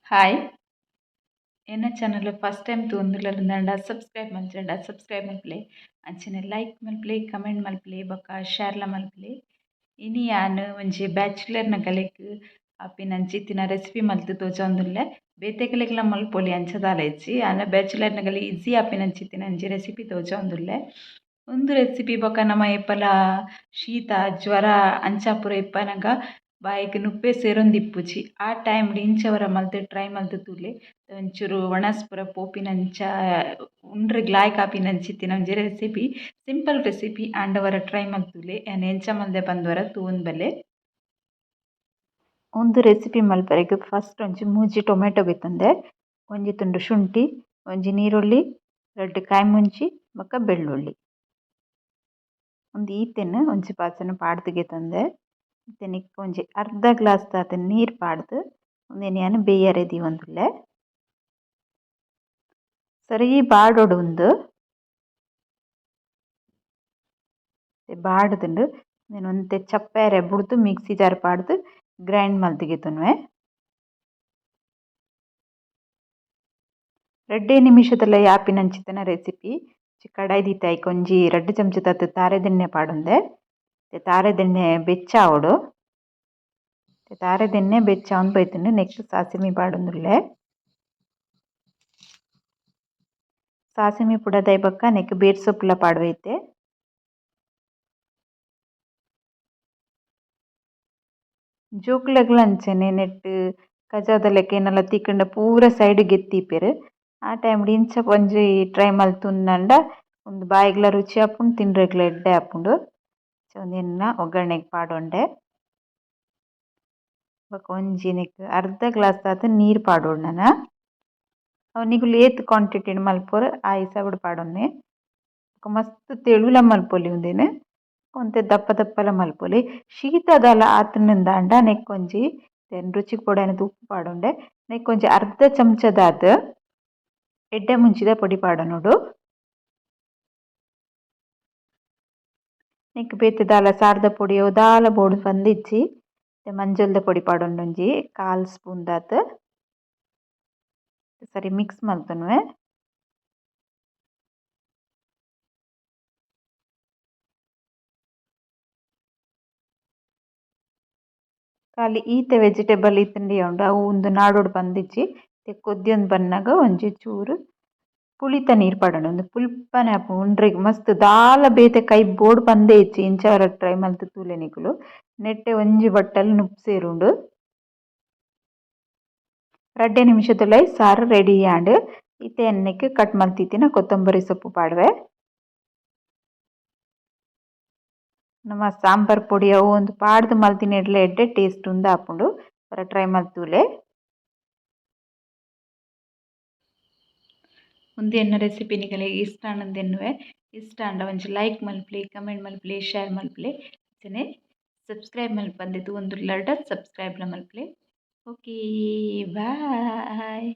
Hi ಎನ್ನ channel first time ತೂಂದುಲರಿಂದಂಡ subscribe ಮಲ್ಪಲೆ ಅಂಚನೆ like ಮಲ್ಪಲೆ comment ಮಲ್ಪಲೆ ಬೊಕ್ಕ ಶೇರ್ಲ ಮಲ್ಪಲೆ ಇನಿ ಯಾನ್ ಒಂಜಿ ಬ್ಯಾಚುಲರ್ನ ಕಲೆಗ್ ಆಪಿನಂಚಿತ್ತಿನ ರೆಸಿಪಿ ಮಲ್ತು ತೋಜೊಂದುಲ್ಲೆ ಬೇತೆಕಲೆಗ್ಲ ಮಲ್ಪೊಲಿ ಅಂಚದಾಲ ಇಜ್ಜಿ ಆಂಡ ಬ್ಯಾಚುಲರ್ನ ಕಲೆ ಈಸಿ ಆಪಿನಂಚಿತ್ತಿನ ಒಂಜಿ ರೆಸಿಪಿ ತೋಜೊಂದುಲ್ಲೆ ಒಂದು ರೆಸಿಪಿ ಬೊಕ ನಮ ಏಪಲ ಶೀತ ಜ್ವರ ಅಂಚಾಪುರ ಇಪ್ಪನಗ ಬಾಯಿಗ್ ನುಪ್ಪೆ ಸೇರೊಂದಿಪ್ಪುಜಿ ಆ ಟೈಮ್ಡ್ ಇಂಚವರ ಮಲ್ತ್ ಟ್ರೈ ಮಲ್ತ್ ತೂಲೆ ಒಂಚೂರು ವಣಸ್ಪುರ ಪೋಪಿನಂಚ ಉಂಡ್ರೆಗ್ ಲಾಯ್ಕ್ ಆಪಿನಂಚಿತ್ತಿನ ಒಂಜಿ ರೆಸಿಪಿ ಸಿಂಪಲ್ ರೆಸಿಪಿ ಆಂಡ ವರ ಟ್ರೈ ಮಲ್ತೂಲೆ ಯಾನ್ ಎಂಚ ಮಲ್ದೆ ಪಂದ್ವರ ತೂವೊಂದು ಬಲ್ಲೆ. ಒಂದು ರೆಸಿಪಿ ಮಲ್ಪರೆಗ್ ಫಸ್ಟ್ ಒಂಜಿ ಮೂಜಿ ಟೊಮೆಟೊ ಬೇತಂದೆ, ಒಂಜಿ ತುಂಡು ಶುಂಠಿ, ಒಂಜಿ ನೀರುಳ್ಳಿ, ರಡ್ಡ್ ಕಾಯಿ ಮುಂಚಿ ಬೊಕ ಬೆಳ್ಳುಳ್ಳಿ. ಒಂದು ಈತೆನ್ ಒಂಜಿ ಪಾತೆರ್ನ ಪಾಡ್ದ್ ತಂದೆ ಇತ್ತೆನಿಕ್ ಒಂಜಿ ಅರ್ಧ ಗ್ಲಾಸ್ ದಾತ ನೀರ್ ಪಾಡ್ದ್ ಉಂದೆನ್ ಯಾನ್ ಬೇಯರೆ ದೀವೊಂದುಲ್ಲೆ. ಸರಿ ಬಾಡೊಡು ಉಂದು ಬಾಡ್ದುಂಡು నేను ಒಂತೆ ಚಪ್ಪೆರೆ ಬುಡ್ದು ಮಿಕ್ಸಿ ಜಾರ್ ಪಾಡ್ದ್ ಗ್ರೈಂಡ್ ಮಲ್ತಿಗೆತೊನುವೆ. 2 ನಿಮಿಷದಲ ಯಾಪಿನಂಚಿತ್ತಿನ ರೆಸಿಪಿ. ಕಡಾಯಿ ದೀತೆ ಐಕ್ ಒಂಜಿ 2 ಚಮಚದಾತ್ ತಾರೆದೆಣ್ಣೆ ಪಾಡೊಂದೆ. ತಾರೆದೆಣ್ಣೆ ಬೆಚ್ಚಾವೊಡು ತಾರೆದೆಣ್ಣೆ ಬೆಚ್ಚಾವೊಂದು ಬೈತುಂಡು ನೆಕ್ಸ್ಟ್ ಸಾಸಿಮಿ ಪಾಡೊಂದುಲ್ಲೆ. ಸಾಸಿಮಿ ಪುಡದಾಯಿ ಬೊಕ್ಕ ನೆಕ್ಕ್ ಬೇರ್ ಸೊಪ್ಪುಲ ಪಾಡುವೈತೆ. ಜೋಕುಲೆಗ್ಲ ಅಂಚನೆ ನೆಟ್ಟ್ ಕಜಾದ ಲೆಕ್ಕ ಏನಲ ತಿಕ್ಕುಂಡ ಪೂರ ಸೈಡ್ ಗೆತ್ತಿಪ್ಪೆರ್. ಆ ಟೈಮ್ಡ್ ಇಂಚ ಒಂಜಿ ಟ್ರೈ ಮಲ್ತುಂಡಂಡ ಉಂದು ಬಾಯಿಗ್ಲ ರುಚಿ ಆಪುಂಡು ತಿನ್ರೆಗ್ಲ ಎಡ್ಡೆ ಆಪುಂಡು. ಉಂದೆನ್ನ ಒಗ್ಗರಣೆಗ್ ಪಾಡೊಂಡೆ ಬೊಕ ಒಂಜಿ ನೆಕ್ಕ್ ಅರ್ಧ ಗ್ಲಾಸ್ ದಾತ್ ನೀರ್ ಪಾಡೊಡು ನನ. ಅವು ನಿಕುಲು ಏತ್ ಕ್ವಾಂಟಿಟಿಡ್ ಮಲ್ಪೊರು ಆ ಹಿಸಬುಡು ಪಾಡೊನ್ನೆ. ಬೊಕ ಮಸ್ತ್ ತೆಳುಲ ಮಲ್ಪೊಲಿ ಉಂದೆನ್ ಒಂತೆ ದಪ್ಪ ದಪ್ಪಲ ಮಲ್ಪೊಲಿ. ಶೀತದಾಲ ಆತುಂಡಾಂಡ ನೆಕ್ಕ್ ಒಂಜಿ ರುಚಿಗ್ ಪೊಡಾಯಿನದ ಉಪ್ಪು ಪಾಡೊಂಡೆ ನೆಕ್ಕ್ ಒಂಜಿ ಅರ್ಧ ಚಮಚದಾತ್ ಎಡ್ಡೆ ಮುಂಚಿದ ಪೊಡಿ ಪಾಡೊನೊಡು. ನೆಕ್ಕ್ ಬೇತೆ ದಾಲ ಸಾರ್ದ ಪೊಡಿಯೊ ದಾಲ ಬೋಡು ಪಂದ್ ಇಜ್ಜಿ ಮಂಜಲ್ದ ಪೊಡಿ ಪಾಡೊಂಡು ಒಂಜಿ 1/4 ಸ್ಪೂನ್ ದಾತ್ ಸರಿ ಮಿಕ್ಸ್ ಮಲ್ತೊನುವೆ. ಖಾಲಿ ಈತೆ ವೆಜಿಟೇಬಲ್ ಇತ್ತುಂಡಿಯ ಉಂಡು ಅವು ಉಂದು ನಾಡೋಡು ಪಂದಿಜ್ಜಿ ಕೊದ್ದಿಯೊಂದು ಬನ್ನಗ ಒಂಜಿ ಚೂರು ಪುಳಿತ ನೀರ್ ಪಾಡೊಂಡು ಉಂದು ಪುಲ್ಪನೆ ಆಪುಂಡು ಉಂಡ್ರೆಗ್ ಮಸ್ತ್ ದಾಲ ಬೇತೆ ಕೈ ಬೋಡು ಪಂದೆ ಇಜ್ಜಿ ಇಂಚವರ ಟ್ರೈ ಮಲ್ತ್ ತೂಲೆ ನಿಕುಲು. ನೆಟ್ಟೆ ಒಂಜಿ ಬಟ್ಟಲ್ ನುಪ್ಪು ಸೇರುಂಡು 2 ನಿಮಿಷದುಲೈ ಸಾರು ರೆಡಿ ಆಂಡ್ ಈತೆ ಎಣ್ಣೆಗ್ ಕಟ್ ಮಲ್ತಿತ್ತಿನ ಕೊತ್ತಂಬರಿ ಸೊಪ್ಪು ಪಾಡುವೆ. ನಮ ಸಾಂಬಾರ್ ಪೊಡಿ ಅವು ಒಂದು ಪಾಡ್ದ್ ಮಲ್ತಿನೆಡ್ಲ ಎಡ್ಡೆ ಟೇಸ್ಟ್ ಉಂದು ಆಪುಂಡು ಒರ ಟ್ರೈ ಮಲ್ತೂಲೆ. ಉಂದು ಎನ್ನ ರೆಸಿಪಿ ನಿಕಲೆಗ್ ಇಷ್ಟ ಆನಂದೆನ್ನುವೆ. ಇಷ್ಟ ಆಂಡ ಒಂಜಿ ಲೈಕ್ ಮಲ್ಪಲೆ ಕಮೆಂಟ್ ಮಲ್ಪಲೆ ಶೇರ್ ಮಲ್ಪಲೆ ಅಂಚನೆ ಸಬ್ಸ್ಕ್ರೈಬ್ ಮಲ್ಪಂದೆ ತೂವೊಂದುಲ್ಲಾರ್ಡ ಸಬ್ಸ್ಕ್ರೈಬ್ಲ ಮಲ್ಪಲೆ. Okay bye.